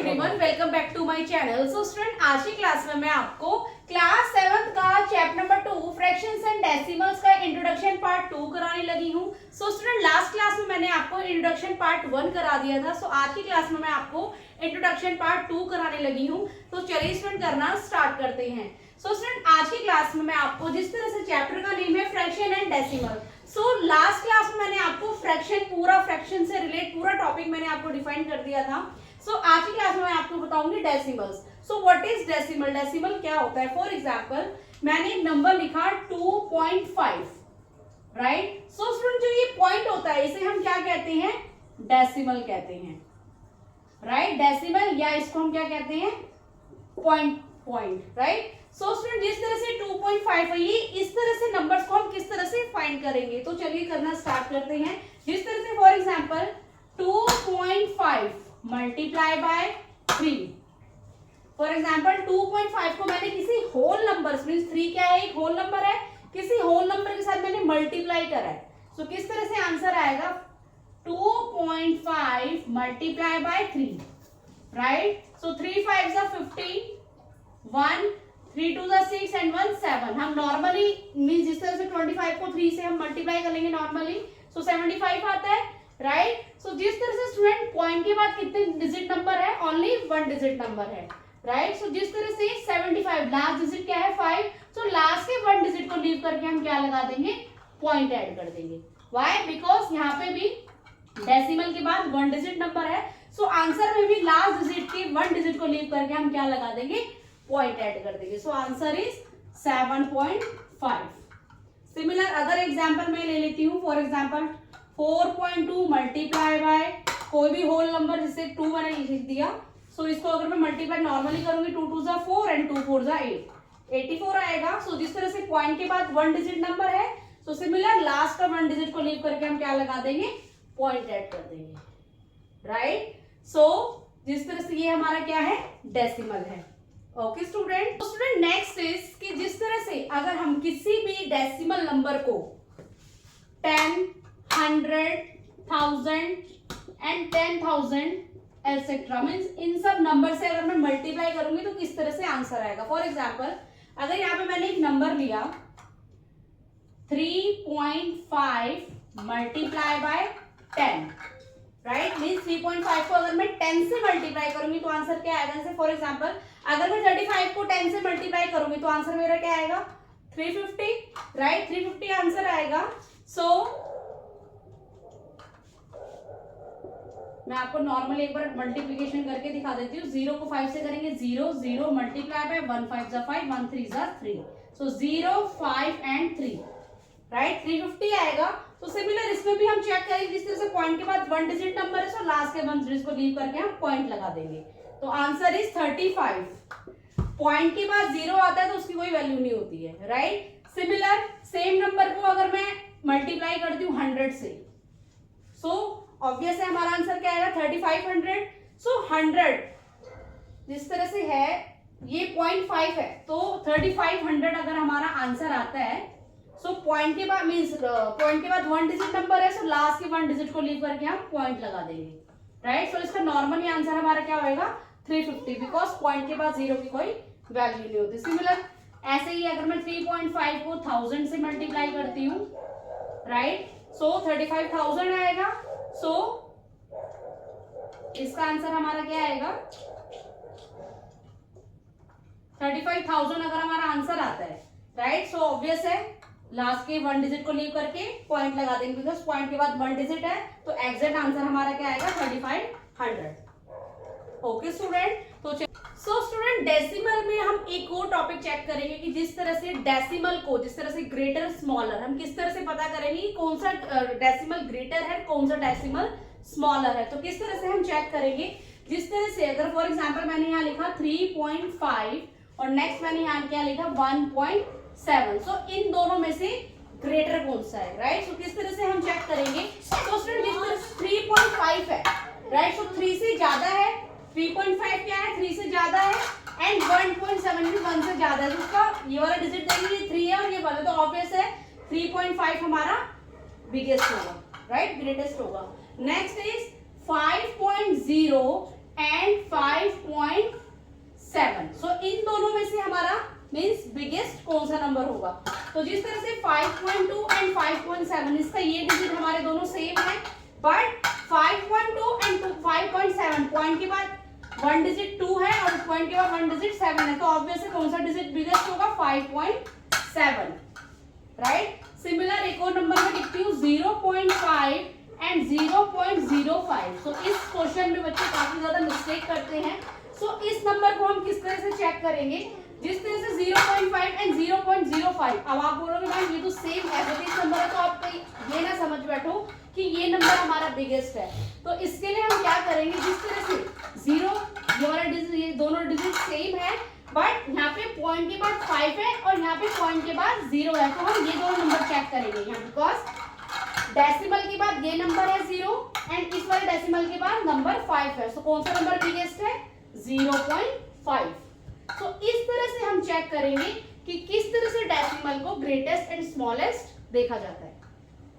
Everyone, welcome back to my channel. So student, आज की class में मैं आपको क्लास 7 का chapter number 2 fractions and decimals का इंट्रोडक्शन पार्ट 2 कराने लगी हूँ। सो स्टूडेंट, लास्ट क्लास में मैंने आपको इंट्रोडक्शन पार्ट 1 करा दिया था। सो आज की क्लास में मैं आपको इंट्रोडक्शन पार्ट 2 कराने लगी हूँ। तो चलिए स्टूडेंट, करना स्टार्ट करते हैं। सो स्टूडेंट, आज की क्लास में मैं आपको जिस तरह से चैप्टर का नेम है fraction and decimal. So last class में मैंने आपको फ्रैक्शन से रिलेट पूरा टॉपिक मैंने आपको डिफाइन कर दिया था। सो आज की क्लास में मैं आपको बताऊंगी decimals. So what is decimal? Decimal क्या होता है? फॉर एग्जांपल, मैंने एक नंबर लिखा 2.5, राइट। सो स्टूडेंट, जो ये पॉइंट होता है इसे हम क्या कहते हैं? डेसिमल कहते हैं, राइट। डेसिमल, या इसको हम क्या कहते हैं? Point, right. सो स्टूडेंट, जिस तरह से 2.5 है, ये इस तरह से नंबर्स को हम किस तरह से फाइंड करेंगे? तो चलिए करना स्टार्ट करते हैं। जिस तरह से for example 2.5 multiply by 3। For example 2.5 को मैंने किसी होल नंबर, मींस 3 क्या है? एक होल नंबर है, किसी होल नंबर के साथ मैंने मल्टीप्लाई करा है। सो किस तरह से आंसर आएगा? 2.5 multiply by 3, right. So 3 5 15, 1 3 2 6 and 1 7। हम नॉर्मली मींस जिस तरह से 25 को 3 से हम मल्टीप्लाई करेंगे नॉर्मली, सो 75 आता है, राइट। सो जिस तरह से स्टूडेंट पॉइंट के बाद कितने डिजिट नंबर है? ओनली 1 डिजिट नंबर है, राइट। सो जिस तरह से 75 लास्ट डिजिट क्या है? 5। सो लास्ट के 1 डिजिट को लीव करके हम क्या लगा देंगे? पॉइंट ऐड कर देंगे। व्हाई? बिकॉज यहाँ पे भी डेसिमल के बाद 1 डिजिट नंबर है। सो आंसर में भी लास्ट डिजिट के 1 डिजिट को लीव करके हम क्या लगा देंगे? पॉइंट ऐड कर देंगे। सो answer is 7.5। Similar other example मैं ले लेती हूँ। फॉर एग्जांपल 4.2 मल्टीप्लाई बाय कोई भी होल नंबर, जिससे 2 मैंने लिख दिया। सो इसको अगर मैं मल्टीप्लाई नॉर्मली करूंगी, 2 2 जा 4 एंड 2 4 जा 8, 84 आएगा। सो जिस तरह से पॉइंट के बाद 1 डिजिट नंबर है, सो सिमिलर लास्ट का 1 डिजिट को लीव करके हम क्या लगा देंगे? पॉइंट ऐड कर देंगे, राइट। सो जिस तरह से ये हमारा क्या है? डेसिमल है। Okay student. Student, next is कि जिस तरह से अगर हम किसी भी डेसिमल नंबर को 10, 100, 1000 एंड 10,000 एटसेट्रा, मींस इन सब नंबर से अगर मैं मल्टीप्लाई करूंगी तो किस तरह से आंसर आएगा? फॉर एग्जांपल, अगर यहाँ पे मैंने एक नंबर लिया 3.5 मल्टीप्लाई बाय 10, राइट। मींस 3.5 को अगर मैं 10 से मल्टीप्लाई करूंगी तो आंसर क्या आएगा? जैसे फॉर एग्जांपल, अगर मैं 35 को 10 से मल्टीप्लाई करूंगी तो आंसर मेरा क्या आएगा? 350, राइट। 350 आंसर आएगा। सो मैं आपको नॉर्मल एक बार मल्टीप्लीकेशन करके दिखा देती हूँ। 0 को 5 से करेंगे 0 0 मल्टीप्लाई बाय 1 5 जा 5, 1 3 जा 3। सो 0 5 एंड 3, राइट। 350 आएगा। तो सिमिलर इसमें भी हम चेक करेंगे, जिस तरह से पॉइंट के बाद 1 डिजिट नंबर है, सो लास्ट के 1 डिजिट को लीव करके हम पॉइंट लगा देंगे। तो आंसर इज 35। पॉइंट के बाद 0 आता है तो उसकी कोई वैल्यू नहीं होती है, राइट। सिमिलर सेम नंबर को अगर मैं मल्टीप्लाई करती हूँ 100 से, सो ऑब्वियस है हमारा आंसर क्या आएगा? 3500। सो 100 जिस तरह से है, ये 0.5 है, तो 3500 अगर हमारा आंसर आता है, सो पॉइंट के बाद मींस पॉइंट के बाद 1 डिजिट नंबर है, सो लास्ट के 1 डिजिट को लीव करके हम पॉइंट लगा देंगे, राइट। सो इसका नॉर्मली आंसर हमारा क्या होएगा? 350, बिकॉज पॉइंट के बाद 0 की कोई वैल्यू नहीं होती। सिमिलर ऐसे ही अगर मैं 3.5 को 1000 से मल्टीप्लाई करती हूँ, राइट, सो 35,000 आएगा। सो इसका आंसर हमारा क्या आएगा? 35,000 अगर हमारा आंसर आता है, राइट। सो ऑब्वियस है लास्ट के 1 डिजिट को लीव करके पॉइंट लगा देंगे, बिकॉज पॉइंट के बाद 1 डिजिट है, तो एग्जैक्ट आंसर हमारा क्या आएगा? 3500। Okay student. तो सो स्टूडेंट, डेसिमल में हम एक और टॉपिक चेक करेंगे कि जिस तरह से डेसिमल को, जिस तरह से ग्रेटर स्मॉलर, हम किस तरह से पता करेंगे कौन सा डेसिमल ग्रेटर है, कौन सा डेसिमल स्मॉलर है। तो किस तरह से हम चेक करेंगे? जिस तरह से अगर फॉर एग्जांपल मैंने यहाँ लिखा 3.5 और नेक्स्ट मैंने यहाँ क्या लिखा 1.7, सो इन दोनों में से ग्रेटर कौन सा है, राइट। सो किस तरह से हम चेक करेंगे? तो स्टूडेंट, जिस तरह 3.5 है, राइट, सो 3 से ज्यादा है, 3.5 क्या है? 3 से ज्यादा है, एंड 1.7 भी 1 से ज्यादा है, तो उसका ये वाला डिजिट देंगे, ये 3 है और ये वाला, तो ऑब्वियस है 3.5 हमारा बिगेस्ट होगा, राइट, ग्रेटेस्ट होगा। Next is 5.0 and 5 means biggest कौन सा नंबर होगा। तो जिस तरह से 5.2 एंड 5.7 इसका ये डिजिट हमारे दोनों सेम है, बट 5.2 एंड 5.7 पॉइंट के बाद 1 डिजिट 2 है और पॉइंट के बाद 1 डिजिट 7 है, तो ऑब्वियसली कौन सा डिजिट बिगेस्ट होगा 5.7, राइट। सिमिलर एक और नंबर में लिखती हूँ 0.5 एंड 0.05। सो इस क्वेश्चन में बच्चे काफी ज्यादा मिस्टेक करते हैं। सो इस नंबर को हम किस तरह से चेक करेंगे, जिस तरह से 0.5 एंड 0.05। अब आप बोलोगे मैम ये तो सेम एवरेज नंबर है, तो आप ये ना समझ बैठो कि ये नंबर हमारा बिगेस्ट है। तो इसके लिए हम क्या करेंगे, जिस तरह से 0 ये वाला डिजिट, ये दोनों डिजिट सेम है, बट यहाँ पे पॉइंट के बाद 5 है और यहाँ पे पॉइंट के बाद 0 है, तो हम ये दोनों नंबर चेक करेंगे यहाँ, बिकॉज डेसिमल के बाद ये नंबर है 0 एंड इस वाले डेसिमल के बाद नंबर 5 है। सो कौन सा नंबर बिगेस्ट है 0.5। तो इस तरह से हम चेक करेंगे कि किस तरह से डेसिमल को ग्रेटेस्ट एंड स्मॉलेस्ट देखा जाता है।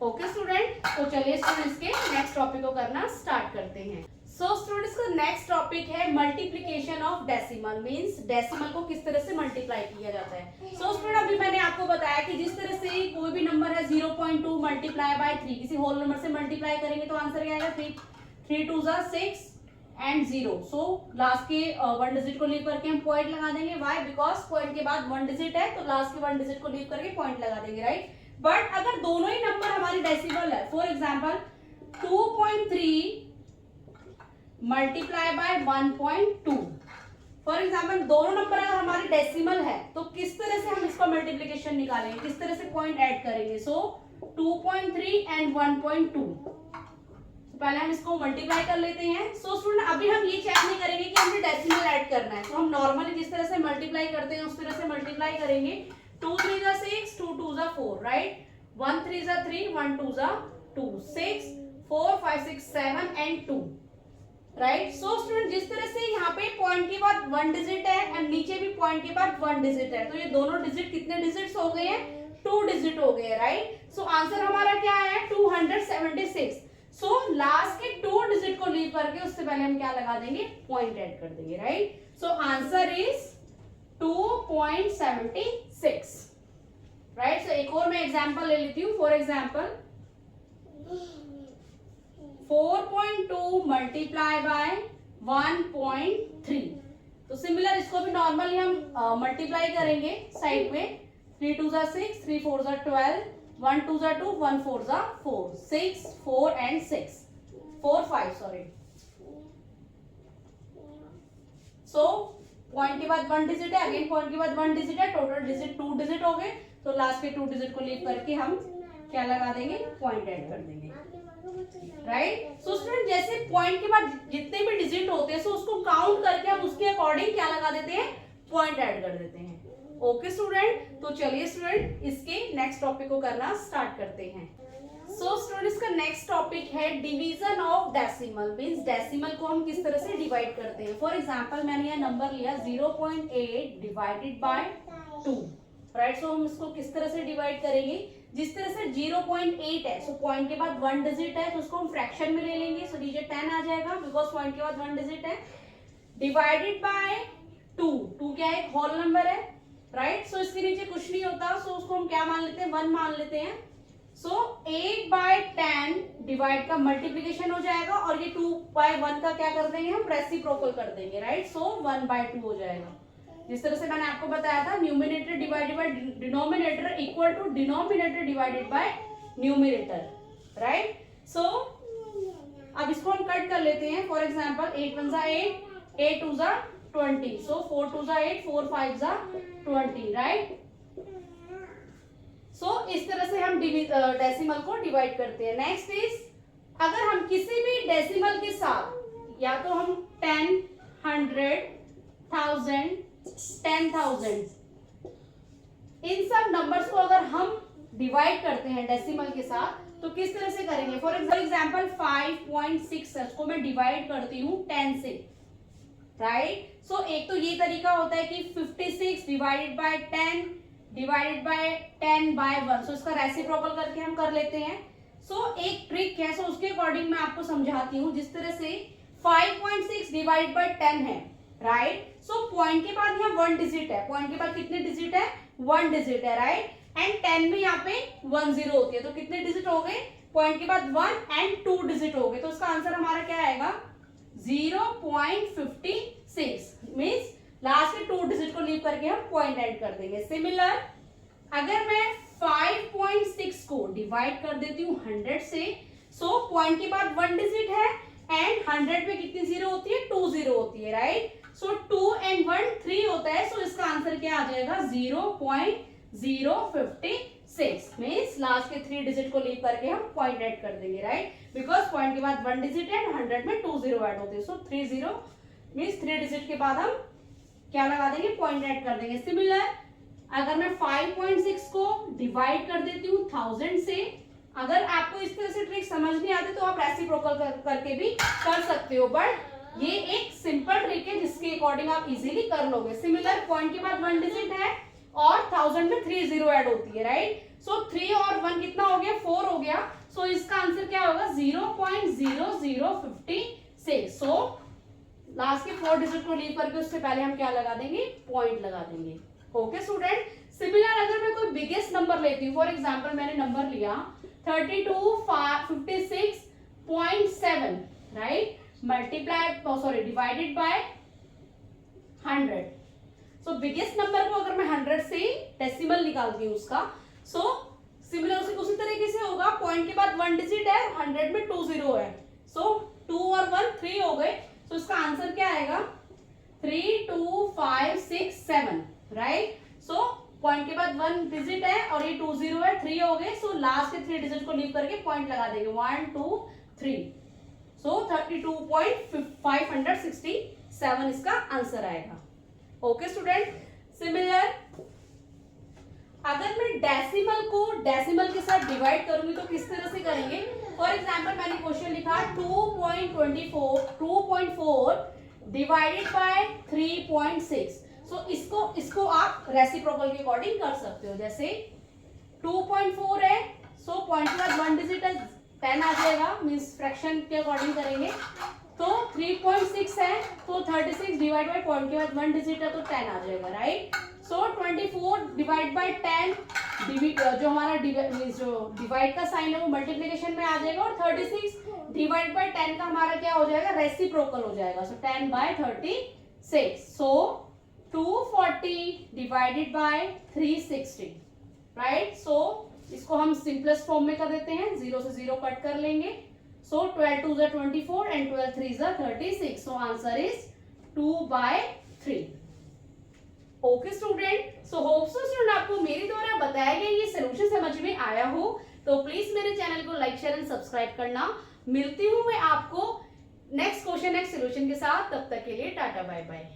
ओके स्टूडेंट, तो चलिए स्टूडेंट्स के नेक्स्ट टॉपिक को करना स्टार्ट करते हैं। सो स्टूडेंट्स का नेक्स्ट टॉपिक है multiplication of decimal, means decimal को किस तरह से मल्टीप्लाई किया जाता है। सो स्टूडेंट अभी मैंने आपको बताया कि जिस तरह से कोई भी नंबर है 0.2 मल्टीप्लाई बाय 3, किसी होल नंबर से मल्टीप्लाई करेंगे तो आंसर क्या आएगा 3 2 6 एंड 0। सो लास्ट के 1 डिजिट को लीव करके हम पॉइंट लगा देंगे, व्हाई, बिकॉज पॉइंट के बाद 1 डिजिट है तो लास्ट के 1 डिजिट को लीव करके पॉइंट लगा देंगे, राइट। बट अगर दोनों ही नंबर हमारी डेसिमल है, for example 2.3 multiply by 1.2, for example दोनों नंबर अगर हमारी डेसिमल है तो किस तरह से हम इसका मल्टीप्लिकेशन निकालेंगे, किस तरह से पॉइंट ऐड करेंगे। सो 2.3 एंड 1.2, पहले हम इसको मल्टीप्लाई कर लेते हैं। सो स्टूडेंट अभी हम ये चेक नहीं करेंगे कि हमने डेसिमल ऐड करना है, तो हम नॉर्मली जिस तरह से मल्टीप्लाई करते हैं उस तरह से मल्टीप्लाई करेंगे। 2 3 6, 2 2 4, right. 1 3 3, 1 2 2, 6 4 5 6 7 and 2, right. So student जिस तरह से यहाँ पे पॉइंट के बाद 1 डिजिट है एंड नीचे भी पॉइंट के बाद 1 डिजिट है, तो ये दोनों डिजिट कितने डिजिट्स हो गए हैं, 2 डिजिट हो गए, राइट। सो आंसर हमारा क्या है 276। सो लास्ट के 2 डिजिट को लीव करके उससे पहले हम क्या लगा देंगे, पॉइंट ऐड कर देंगे, right. So answer is 2.76, right. So एक और मैं एग्जांपल ले लेती हूँ। फॉर एग्जांपल 4.2 मल्टीप्लाई बाय 1.3, तो सिमिलर इसको भी नॉर्मली हम मल्टीप्लाई करेंगे साइड में। 3 2 6, 3 4 12, 1 2 2, 1 4 4, 6 4 and 6, 4 5 सॉरी। सो पॉइंट के बाद 1 डिजिट है, अगेन पॉइंट के बाद 1 डिजिट है, टोटल डिजिट 2 डिजिट हो गए, तो लास्ट के 2 डिजिट को लीव करके हम क्या लगा देंगे, पॉइंट ऐड कर देंगे, राइट। सो स्टूडेंट जैसे पॉइंट के बाद जितने भी डिजिट होते हैं, सो उसको काउंट करके हम उसके अकॉर्डिंग क्या लगा देते हैं, पॉइंट ऐड कर देते हैं। ओके स्टूडेंट, तो चलिए स्टूडेंट इसके नेक्स्ट टॉपिक को करना स्टार्ट करते हैं। सो स्टूडेंट इसका नेक्स्ट टॉपिक है division of decimal, means decimal को हम किस तरह से डिवाइड करते हैं। फॉर एग्जांपल मैंने यह नंबर लिया 0.8 डिवाइडेड बाय 2, राइट। सो हम इसको किस तरह से डिवाइड करेंगे, जिस तरह से 0.8 है, सो पॉइंट के बाद 1 डिजिट है तो उसको हम फ्रैक्शन में ले लेंगे, सो डीजिट 10 आ जाएगा, बिकॉज पॉइंट के बाद 1 डिजिट है। डिवाइडेड बाय 2 क्या है, होल नंबर है, राइट। सो इसके नीचे कुछ नहीं होता, सो उसको हम क्या मान लेते हैं, 1 मान लेते हैं। सो 8/10 डिवाइड का मल्टीप्लीकेशन हो जाएगा और ये 2/1 का क्या कर देंगे, हम रेसिप्रोकल कर देंगे, राइट। सो 1/2 हो जाएगा। जिस तरह से मैंने आपको बताया था numerator divided by denominator equal to denominator divided by numerator, right. So अब इसको हम कट कर लेते हैं। For example 8 1 8, 8 2 20, so 4 2 8, 4 5 20, right. So इस तरह से हम डेसिमल को डिवाइड करते हैं। नेक्स्ट इज अगर हम किसी भी डेसिमल के साथ या तो हम 10, 100, 1000, 10,000 इन सब नंबर्स को अगर हम डिवाइड करते हैं डेसिमल के साथ तो किस तरह से करेंगे। फॉर एग्जांपल 5.6 को मैं डिवाइड करती हूँ 10 से, राइट। सो एक तो ये तरीका होता है कि 56 डिवाइडेड बाय 10 डिवाइडेड बाय 10/1, सो इसका रेसिप्रोकल करके हम कर लेते हैं। सो एक ट्रिक है, सो उसके अकॉर्डिंग मैं आपको समझाती हूँ। जिस तरह से 5.6 डिवाइडेड बाय 10 है, राइट। सो पॉइंट के बाद यहाँ 1 डिजिट है, पॉइंट के बाद कितने डिजिट है, 1 डिजिट है, राइट। एंड 10 में यहाँ पे 1 0 होती है, तो कितने डिजिट हो गए, पॉइंट के बाद 1 एंड 2 डिजिट हो गए, तो इसका आंसर हमारा क्या आएगा 0.56 मीन्स लास्ट के 2 डिजिट को लीव करके हम पॉइंट ऐड कर देंगे। सिमिलर अगर मैं 5.6 को डिवाइड कर देती हूँ 100 से, सो पॉइंट के बाद 1 डिजिट है एंड 100 में कितनी जीरो होती है, 2 जीरो होती है, राइट। सो 2 एंड 1 3 होता है, सो इसका आंसर क्या आ जाएगा 0.056 मीन्स लास्ट के 3 डिजिट को लीव करके हम पॉइंट ऐड कर देंगे, राइट, बिकॉज पॉइंट के बाद 1 डिजिट है, 100 में 2 जीरो ऐड होते हैं, सो 3 जीरो मीन्स 3 डिजिट के बाद हम क्या लगा देंगे, पॉइंट ऐड कर देंगे। सिमिलर अगर मैं 5.6 को डिवाइड कर देती हूँ 1000 से, अगर आपको इस तरह से ट्रिक समझ नहीं आती तो आप रेसिप्रोकल करके भी कर सकते हो, बट ये एक सिंपल ट्रिक है जिसके अकॉर्डिंग आप इजीली कर लोगे। सिमिलर पॉइंट के बाद 1 डिजिट है और 1000 में 3 जीरो ऐड होती है, राइट। सो 3 और 1 कितना हो गया, 4 हो गया, सो इसका आंसर क्या होगा 0.0056। सो लास्ट के 4 डिजिट को लीव करके उससे पहले हम क्या लगा देंगे, पॉइंट लगा देंगे। Okay student. सिमिलर अगर मैं कोई बिगेस्ट नंबर लेती हूँ, फॉर एग्जांपल मैंने नंबर लिया 3256.7, right, divided by 100। So biggest number को अगर मैं 100 से डेसिमल निकालती हूँ उसका, सो सिमिलर उसी तरीके से होगा, पॉइंट के बाद 1 डिजिट है, 100 में 2 जीरो है, सो 2 और 1 3 हो गए, सो इसका आंसर क्या आएगा 32567, राइट। सो पॉइंट के बाद 1 डिजिट है और ये 2 जीरो है, 3 हो गए, सो लास्ट के 3 डिजिट को लीव करके पॉइंट लगा देंगे 1 2 3, सो 32.567 इसका आंसर आएगा। Okay student. सिमिलर अगर मैं डेसिमल को डेसिमल के साथ डिवाइड करूंगी तो किस तरह से करेंगे, फॉर एग्जांपल मैंने क्वेश्चन लिखा 2.4 डिवाइडेड बाय 3.6, सो इसको आप रेसिप्रोकल के अकॉर्डिंग कर सकते हो। जैसे 2.4 है, सो पॉइंट के बाद 1 डिजिट है, 10 आ जाएगा, मींस फ्रैक्शन के अकॉर्डिंग करेंगे। तो 3.6 है, तो 36 डिवाइड बाय पॉइंट के बाद 1 डिजिट है, तो 10 आ जाएगा, राइट। सो 24 डिवाइड बाय 10, जो हमारा जो डिवाइड का साइन है वो मल्टीप्लिकेशन में आ जाएगा, और 36 डिवाइड बाय 10 का हमारा क्या हो जाएगा, रेसिप्रोकल हो जाएगा, so 10 by 36। So 240 divided by 360, right. So इसको हम सिंपलेस्ट फॉर्म में कर देते हैं, 0 से 0 कट कर लेंगे, सो 12 2 is 24 and 12 3 is 36, so answer is 2/3। Okay student, so hope so student आपको मेरे द्वारा बताया गया ये सॉल्यूशन समझ में आया हो, तो प्लीज मेरे चैनल को लाइक शेयर एंड सब्सक्राइब करना। मिलती हूँ मैं आपको नेक्स्ट क्वेश्चन नेक्स्ट सॉल्यूशन के साथ, तब तक के लिए टाटा बाय बाय।